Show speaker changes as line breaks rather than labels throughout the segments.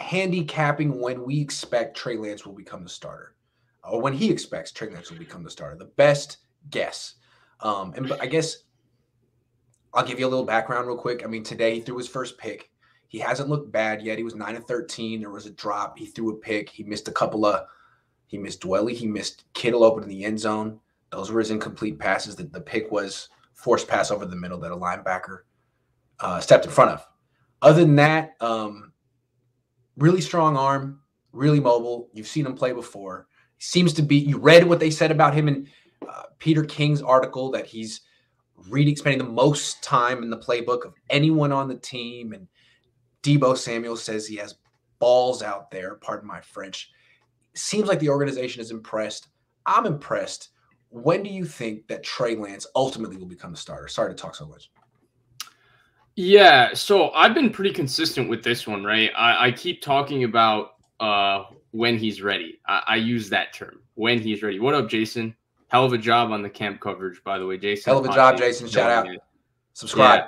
handicapping when we expect Trey Lance will become the starter, or when he expects Trey Lance will become the starter. The best guess. And I guess I'll give you a little background real quick. I mean, today he threw his first pick. He hasn't looked bad yet. He was 9-13. There was a drop. He threw a pick. He missed he missed Dwelly. He missed Kittle open in the end zone. Those were his incomplete passes. The pick was forced pass over the middle that a linebacker stepped in front of. Other than that, really strong arm, really mobile. You've seen him play before. Seems to be, you read what they said about him in Peter King's article, that he's spending the most time in the playbook of anyone on the team. And Deebo Samuel says he has balls out there, pardon my French. Seems like the organization is impressed. I'm impressed. When do you think that Trey Lance ultimately will become the starter? Sorry to talk so much.
Yeah, so I've been pretty consistent with this one, right? I keep talking about when he's ready. I use that term, when he's ready. What up, Jason? Hell of a job on the camp coverage, by the way, Jason.
Hell of a job, Jason. Shout out. Subscribe.
Yeah.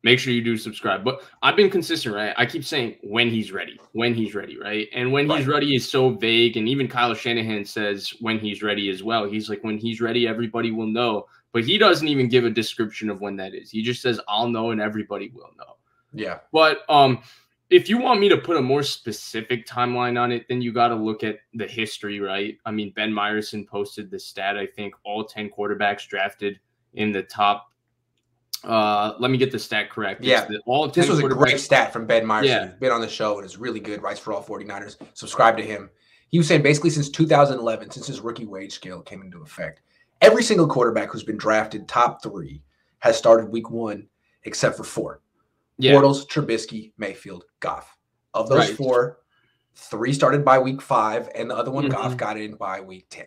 Make sure you do subscribe. But I've been consistent, right? I keep saying when he's ready, right? And when he's ready is so vague. And even Kyle Shanahan says when he's ready as well. He's like, when he's ready, everybody will know. But he doesn't even give a description of when that is. He just says, I'll know and everybody will know.
Yeah.
But if you want me to put a more specific timeline on it, then you got to look at the history, right? I mean, Ben Meyerson posted the stat. I think all 10 quarterbacks drafted in the top. Let me get the stat correct.
Yeah. This was a great stat from Ben Meyerson. Yeah. He's been on the show and is really good. Writes for all 49ers. Subscribe to him. He was saying basically since 2011, since his rookie wage scale came into effect, every single quarterback who's been drafted top 3 has started week 1 except for 4. Yeah. Bortles, Trubisky, Mayfield, Goff. Of those 4, 3 started by week 5, and the other one, Goff, got in by week 10.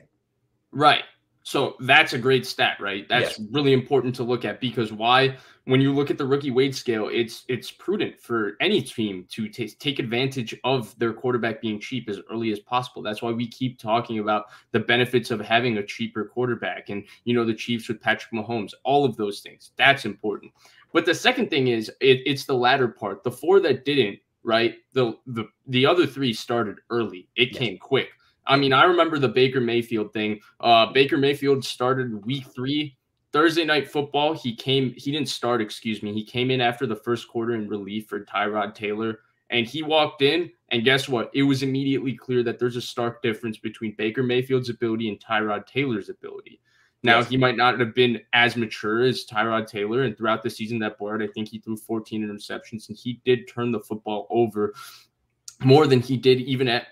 Right. So that's a great stat, right? That's really important to look at, because why? When you look at the rookie wage scale, it's prudent for any team to take advantage of their quarterback being cheap as early as possible. That's why we keep talking about the benefits of having a cheaper quarterback, and the Chiefs with Patrick Mahomes, all of those things. That's important. But the second thing is it's the latter part. The 4 that didn't, right? The other 3 started early. It came quick. I mean, I remember the Baker Mayfield thing. Baker Mayfield started week 3, Thursday Night Football. He didn't start, excuse me. He came in after the first quarter in relief for Tyrod Taylor, and he walked in, and guess what? It was immediately clear that there's a stark difference between Baker Mayfield's ability and Tyrod Taylor's ability. Now, he might not have been as mature as Tyrod Taylor, and throughout the season that Bart, I think he threw 14 interceptions, and he did turn the football over more than he did even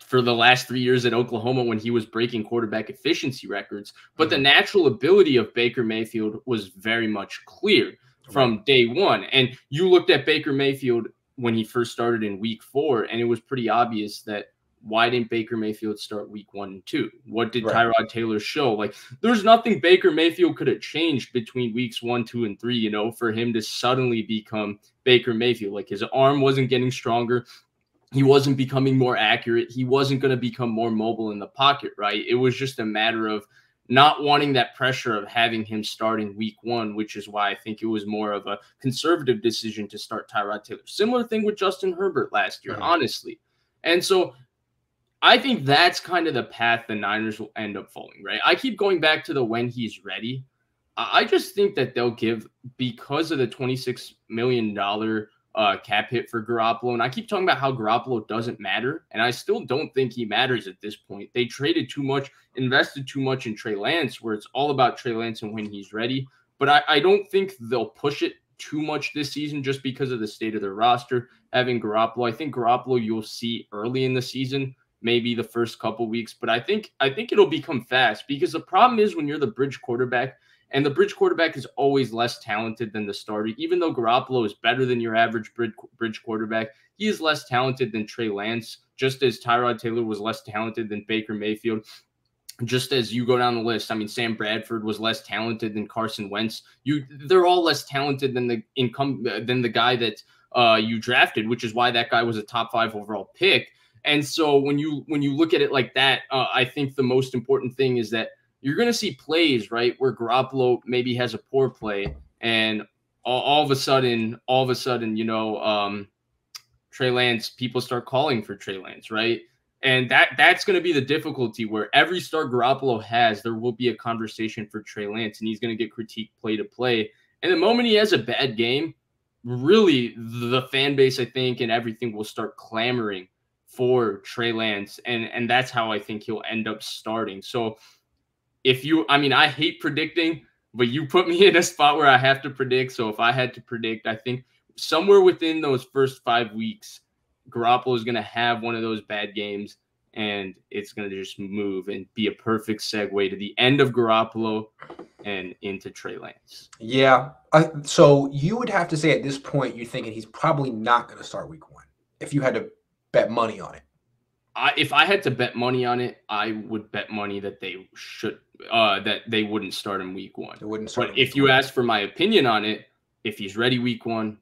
for the last 3 years at Oklahoma when he was breaking quarterback efficiency records. But the natural ability of Baker Mayfield was very much clear from day one. And you looked at Baker Mayfield when he first started in week 4, and it was pretty obvious that why didn't Baker Mayfield start week 1 and 2? What did Tyrod Taylor show? Like, there's nothing Baker Mayfield could have changed between weeks 1, 2, and 3, for him to suddenly become Baker Mayfield. Like, his arm wasn't getting stronger. He wasn't becoming more accurate. He wasn't going to become more mobile in the pocket, right? It was just a matter of not wanting that pressure of having him starting week 1, which is why I think it was more of a conservative decision to start Tyrod Taylor. Similar thing with Justin Herbert last year, honestly. And so I think that's kind of the path the Niners will end up following, right? I keep going back to the when he's ready. I just think that they'll give, because of the $26 million cap hit for Garoppolo. And I keep talking about how Garoppolo doesn't matter, and I still don't think he matters at this point. They traded too much, invested too much in Trey Lance, where it's all about Trey Lance and when he's ready. But I don't think they'll push it too much this season just because of the state of their roster. Having Garoppolo, I think Garoppolo you'll see early in the season, maybe the first couple weeks, but I think it'll become fast, because the problem is when you're the bridge quarterback, and the bridge quarterback is always less talented than the starter. Even though Garoppolo is better than your average bridge quarterback, he is less talented than Trey Lance, just as Tyrod Taylor was less talented than Baker Mayfield. Just as you go down the list, I mean, Sam Bradford was less talented than Carson Wentz. They're all less talented than the guy that you drafted, which is why that guy was a top 5 overall pick. And so when you look at it like that, I think the most important thing is that you're going to see plays, right, where Garoppolo maybe has a poor play, and all of a sudden, trying Trey Lance, people start calling for Trey Lance, right? And that's going to be the difficulty, where every start Garoppolo has, there will be a conversation for Trey Lance, and he's going to get critiqued play to play. And the moment he has a bad game, really the fan base, I think, and everything will start clamoring for Trey Lance. And that's how I think he'll end up starting. So I hate predicting, but you put me in a spot where I have to predict. So if I had to predict, I think somewhere within those first 5 weeks, Garoppolo is going to have one of those bad games, and it's going to just move and be a perfect segue to the end of Garoppolo and into Trey Lance.
Yeah. So you would have to say at this point, you're thinking he's probably not going to start week 1 if you had to bet money on it.
If I had to bet money on it, I would bet money that they wouldn't start him week 1.
They wouldn't start.
But if you ask for my opinion on it, if he's ready week 1,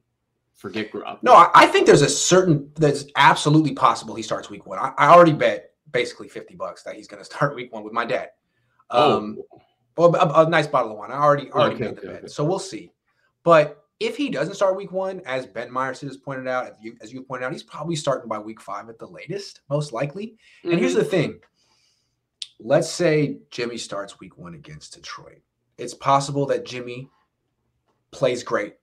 forget Garoppolo.
No, I think that's absolutely possible he starts week 1. I already bet basically $50 that he's going to start week 1 with my dad. Well, a nice bottle of wine. I already made the bet. Okay. So we'll see. But if he doesn't start week 1, as Ben Myers has pointed out, as you pointed out, he's probably starting by week 5 at the latest, most likely. Mm-hmm. And here's the thing. Let's say Jimmy starts week 1 against Detroit. It's possible that Jimmy plays great.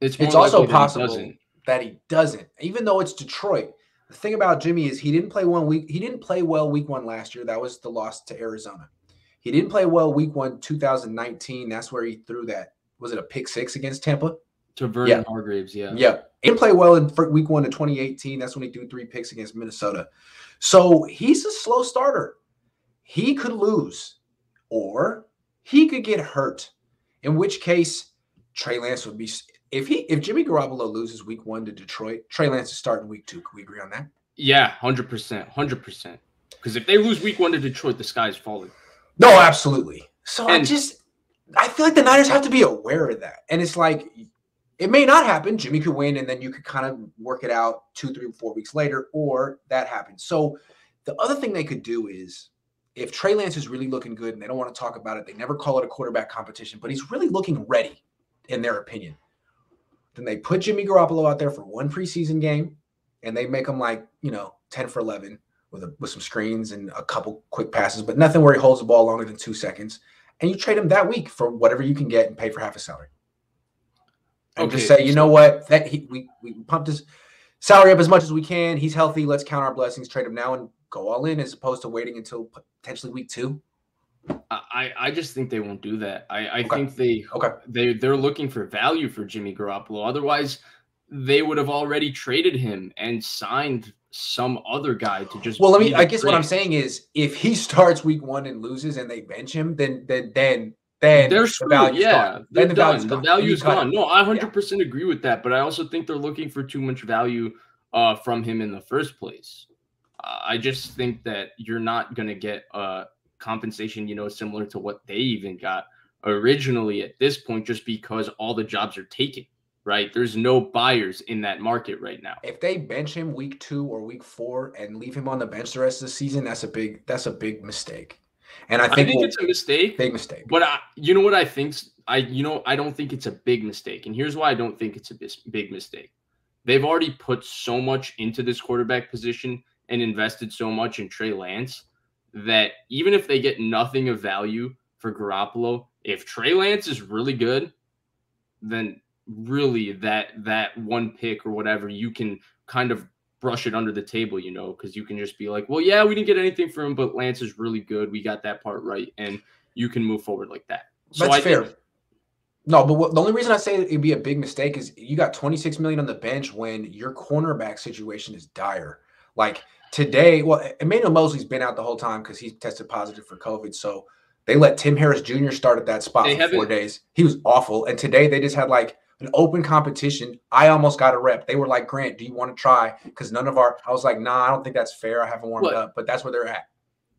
It's also possible that he doesn't, even though it's Detroit. The thing about Jimmy is he didn't play well week 1 last year. That was the loss to Arizona. He didn't play well week 1, 2019. That's where he threw that. Was it a pick 6 against Tampa?
To Vernon Hargreaves, yeah.
Yeah. He didn't play well in week 1 of 2018. That's when he threw 3 picks against Minnesota. So he's a slow starter. He could lose, or he could get hurt, in which case Trey Lance would be – if Jimmy Garoppolo loses week 1 to Detroit, Trey Lance is starting week 2. Can we agree on that?
Yeah, 100%. Because if they lose week 1 to Detroit, the sky's falling.
No, absolutely. So I feel like the Niners have to be aware of that. And it's like, it may not happen. Jimmy could win, and then you could kind of work it out 2, 3, 4 weeks later, or that happens. So the other thing they could do is, if Trey Lance is really looking good and they don't want to talk about it, they never call it a quarterback competition, but he's really looking ready, in their opinion. Then they put Jimmy Garoppolo out there for 1 preseason game, and they make him 10 for 11 with some screens and a couple quick passes, but nothing where he holds the ball longer than 2 seconds. And you trade him that week for whatever you can get and pay for half his salary. And just say, you know what, we pumped his salary up as much as we can. He's healthy. Let's count our blessings, trade him now, and go all in, as opposed to waiting until potentially week 2.
I just think they won't do that. I think they're looking for value for Jimmy Garoppolo. Otherwise, they would have already traded him and signed some other guy to just. Well,
I guess what I'm saying is, if he starts week 1 and loses and they bench him, then
they're screwed. Yeah, they're done. The value's gone. No, I 100% agree with that, but I also think they're looking for too much value from him in the first place. I just think that you're not going to get compensation, similar to what they even got originally at this point, just because all the jobs are taken, right? There's no buyers in that market right now.
If they bench him week 2 or week 4 and leave him on the bench the rest of the season, that's a big mistake. And I think
it's a mistake.
Big mistake.
But you know what I think? I don't think it's a big mistake. And here's why I don't think it's a big mistake. They've already put so much into this quarterback position and invested so much in Trey Lance that even if they get nothing of value for Garoppolo, if Trey Lance is really good, then really that 1 pick or whatever, you can kind of brush it under the table, because you can just be like, well, yeah, we didn't get anything from him, but Lance is really good. We got that part right. And you can move forward like that.
So that's fair. No, but the only reason I say it'd be a big mistake is you got $26 million on the bench when your cornerback situation is dire. Like today, Emmanuel Mosley's been out the whole time because he tested positive for COVID. So they let Tim Harris Jr. start at that spot for 4 days. He was awful. And today they just had an open competition. I almost got a rep. They were like, Grant, do you want to try? Because I was like, nah, I don't think that's fair. I haven't warmed up, but that's where they're at.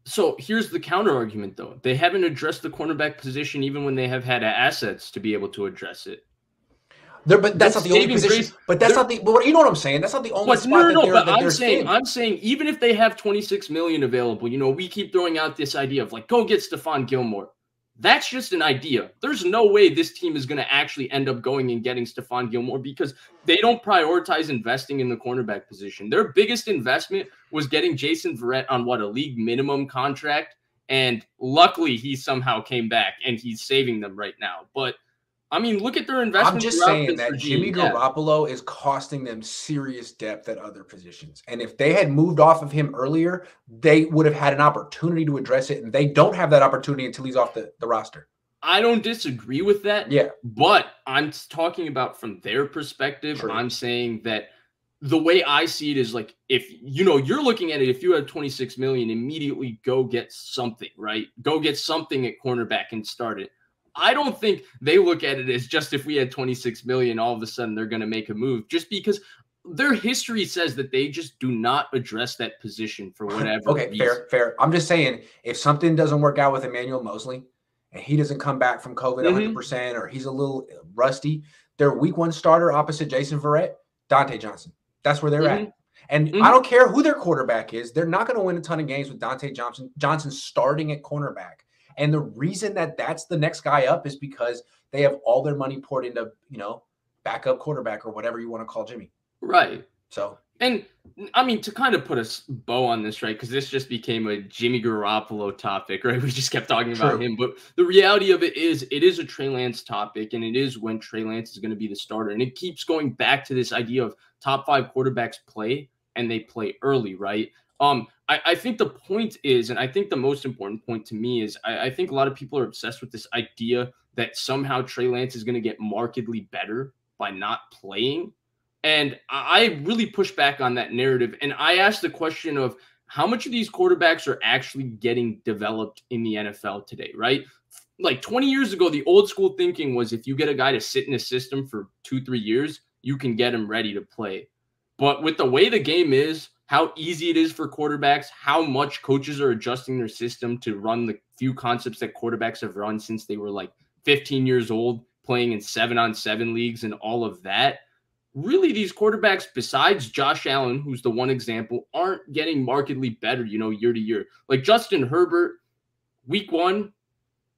So here's the counter argument, though. They haven't addressed the cornerback position even when they have had assets to be able to address it.
But that's not the only position. But that's not the. But you know what I'm saying? That's not the only spot.
I'm saying even if they have $26 million available, we keep throwing out this idea of go get Stephon Gilmore. That's just an idea. There's no way this team is going to actually end up going and getting Stephon Gilmore because they don't prioritize investing in the cornerback position. Their biggest investment was getting Jason Verrett on a league minimum contract. And luckily he somehow came back and he's saving them right now. But I mean, look at their investment.
I'm just saying that Jimmy Garoppolo is costing them serious depth at other positions. And if they had moved off of him earlier, they would have had an opportunity to address it. And they don't have that opportunity until he's off the roster.
I don't disagree with that.
Yeah.
But I'm talking about from their perspective. True. I'm saying that the way I see it is like, if, you're looking at it, if you have 26 million, immediately go get something, right? Go get something at cornerback and start it. I don't think they look at it as just if we had 26 million, all of a sudden they're going to make a move, just because their history says that they just do not address that position for whatever reason.
Fair. I'm just saying, if something doesn't work out with Emmanuel Mosley and he doesn't come back from COVID 100%, or he's a little rusty, their week 1 starter opposite Jason Verrett, Dante Johnson. That's where they're at. And I don't care who their quarterback is. They're not going to win a ton of games with Dante Johnson starting at cornerback. And the reason that that's the next guy up is because they have all their money poured into, backup quarterback or whatever you want to call Jimmy.
Right.
So,
and I mean, to kind of put a bow on this, right? Because this just became a Jimmy Garoppolo topic, right? We just kept talking about him. But the reality of it is a Trey Lance topic, and it is when Trey Lance is going to be the starter. And it keeps going back to this idea of top 5 quarterbacks play, and they play early, right? I think the point is, and I think the most important point to me is, I think a lot of people are obsessed with this idea that somehow Trey Lance is going to get markedly better by not playing. And I really push back on that narrative. And I asked the question of how much of these quarterbacks are actually getting developed in the NFL today, right? Like 20 years ago, the old school thinking was if you get a guy to sit in a system for 2-3 years, you can get him ready to play. But with the way the game is, how easy it is for quarterbacks, how much coaches are adjusting their system to run the few concepts that quarterbacks have run since they were like 15 years old, playing in 7-on-7 leagues and all of that. Really, these quarterbacks, besides Josh Allen, who's the one example, aren't getting markedly better, year to year. Like Justin Herbert, week 1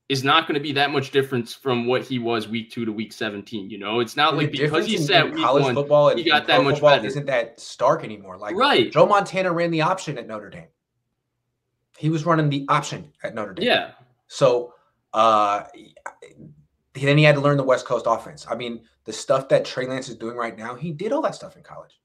is not going to be that much difference from what he was week 2 to week 17. It's not like because he sat week
college
1,
football and
he got that much better.
Isn't that stark anymore? Like
right.
Joe Montana ran the option at Notre Dame. He was running the option at Notre Dame.
Yeah.
So then he had to learn the West Coast offense. I mean, the stuff that Trey Lance is doing right now, he did all that stuff in college.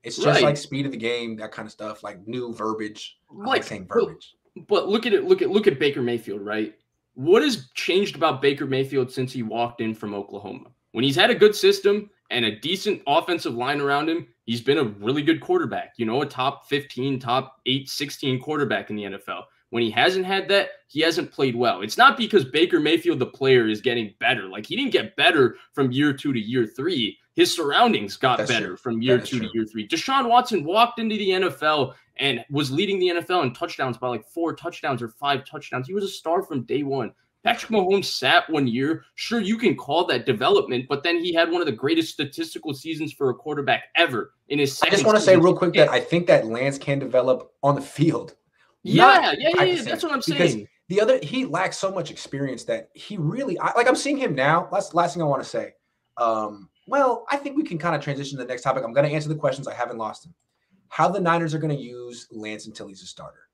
It's just like speed of the game, that kind of stuff, like new verbiage. I like saying verbiage.
But look at Baker Mayfield, right? What has changed about Baker Mayfield since he walked in from Oklahoma? When he's had a good system and a decent offensive line around him, he's been a really good quarterback, a top 15, top 8, 16 quarterback in the NFL. When he hasn't had that, he hasn't played well. It's not because Baker Mayfield, the player, is getting better. Like, he didn't get better from year 2 to year 3. His surroundings got better from year 2 to year 3. Deshaun Watson walked into the NFL and was leading the NFL in touchdowns by like 4 touchdowns or 5 touchdowns. He was a star from day 1. Patrick Mahomes sat 1 year. Sure, you can call that development, but then he had one of the greatest statistical seasons for a quarterback ever in his second.
I just want to say real quick that I think that Lance can develop on the field.
Yeah. That's what I'm saying.
He lacks so much experience that he really, I'm seeing him now. Last thing I want to say. Well, I think we can kind of transition to the next topic. I'm going to answer the questions. I haven't lost them. How the Niners are going to use Lance until he's a starter.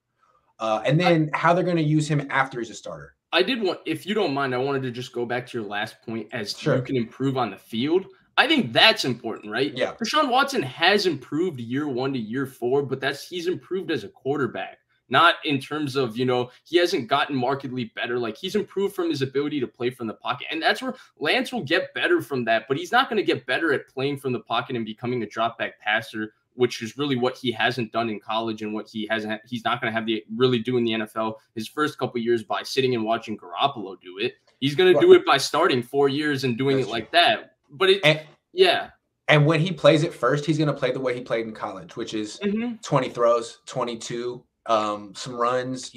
And then how they're going to use him after he's a starter.
I did want, if you don't mind, I wanted to just go back to your last point as you can improve on the field. I think that's important, right?
Yeah.
Deshaun Watson has improved year 1 to year 4, but he's improved as a quarterback. Not in terms of, he hasn't gotten markedly better. Like, he's improved from his ability to play from the pocket. And that's where Lance will get better from that. But he's not going to get better at playing from the pocket and becoming a drop back passer, which is really what he hasn't done in college and what he's not going to have really do in the NFL his first couple of years by sitting and watching Garoppolo do it. He's going to do it by starting 4 years and doing like that. But
And when he plays it first, he's going to play the way he played in college, which is 20 throws, 22, some runs,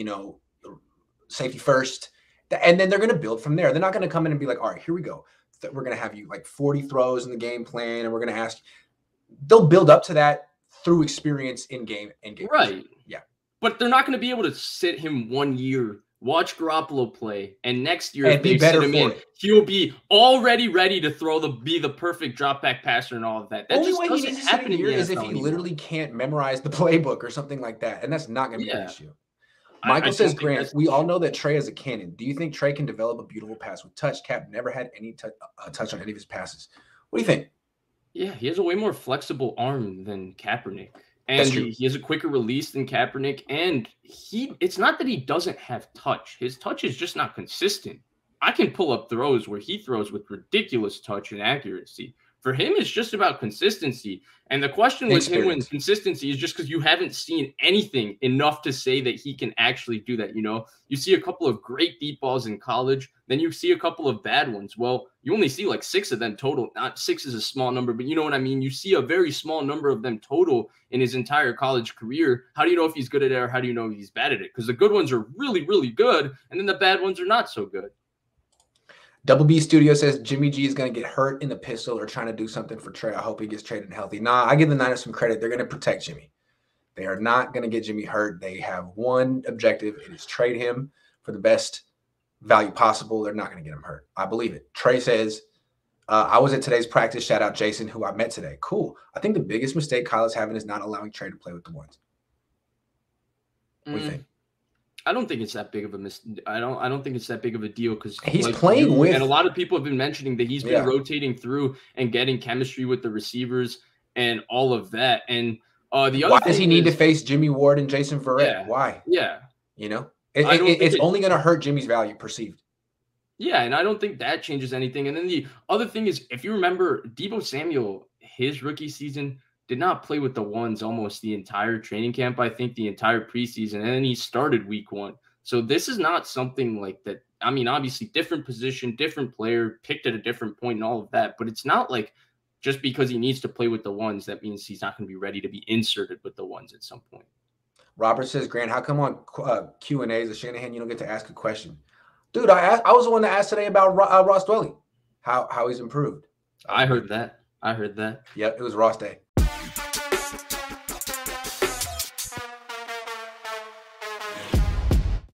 safety first. And then they're going to build from there. They're not going to come in and be like, all right, here we go. We're going to have you like 40 throws in the game plan. And we're going to ask, they'll build up to that through experience in game.
Right.
Yeah.
But they're not going to be able to sit him 1 year watch Garoppolo play, and next year,
And
if
be
they
better
sit him
for
in,
it.
he'll be already ready to be the perfect drop back passer and all of that. That
Only
just
way he
doesn't
needs to sit
happen
in
in
here
the
is if
NFL
he
anymore.
literally can't memorize the playbook or something like that, and that's not going to be the
Yeah.
issue.
I
Michael
don't
says,
think
Grant,
that's the
we all
issue.
know that Trey is a cannon. Do you think Trey can develop a beautiful pass with touch? Cap never had any touch on any of his passes. What do you think?
Yeah, he has a way more flexible arm than Kaepernick.
That's
And
true.
he has a quicker release than Kaepernick. And it's not that he doesn't have touch. His touch is just not consistent. I can pull up throws where he throws with ridiculous touch and accuracy. For him, it's just about consistency. And the question with him when
Experience.
consistency is just because you haven't seen anything enough to say that he can actually do that. You know, you see a couple of great deep balls in college, then you see a couple of bad ones. Well, you only see like 6 of them total. Not 6 is a small number, but you know what I mean? You see a very small number of them total in his entire college career. How do you know if he's good at it or how do you know if he's bad at it? Because the good ones are really, really good, and then the bad ones are not so good.
Double B Studio says Jimmy G is going to get hurt in the pistol or trying to do something for Trey. I hope he gets traded and healthy. Nah, I give the Niners some credit. They're going to protect Jimmy. They are not going to get Jimmy hurt. They have one objective. It is trade him for the best value possible. They're not going to get him hurt. I believe it. Trey says, I was at today's practice. Shout out Jason, who I met today. Cool. I think the biggest mistake Kyle is having is not allowing Trey to play with the ones. What do you think?
I don't think it's that big of a I don't think it's that big of a deal because
he's like playing with,
and a lot of people have been mentioning that he's been rotating through and getting chemistry with the receivers and all of that. And the other
why does he need to face Jimmy Ward and Jason Verrett?
Yeah,
why?
Yeah,
you know, it's only going to hurt Jimmy's value perceived.
Yeah, and I don't think that changes anything. And then the other thing is, if you remember, Deebo Samuel, his rookie season, did not play with the ones almost the entire training camp, I think the entire preseason, and then he started week 1. So this is not something like that. I mean, obviously different position, different player, picked at a different point and all of that, but it's not like just because he needs to play with the ones, that means he's not going to be ready to be inserted with the ones at some point.
Robert says, Grant, how come on Q&As of Shanahan you don't get to ask a question? Dude, I was the one that asked today about Ross Dwelly, how he's improved.
I heard that.
Yep, it was Ross Day.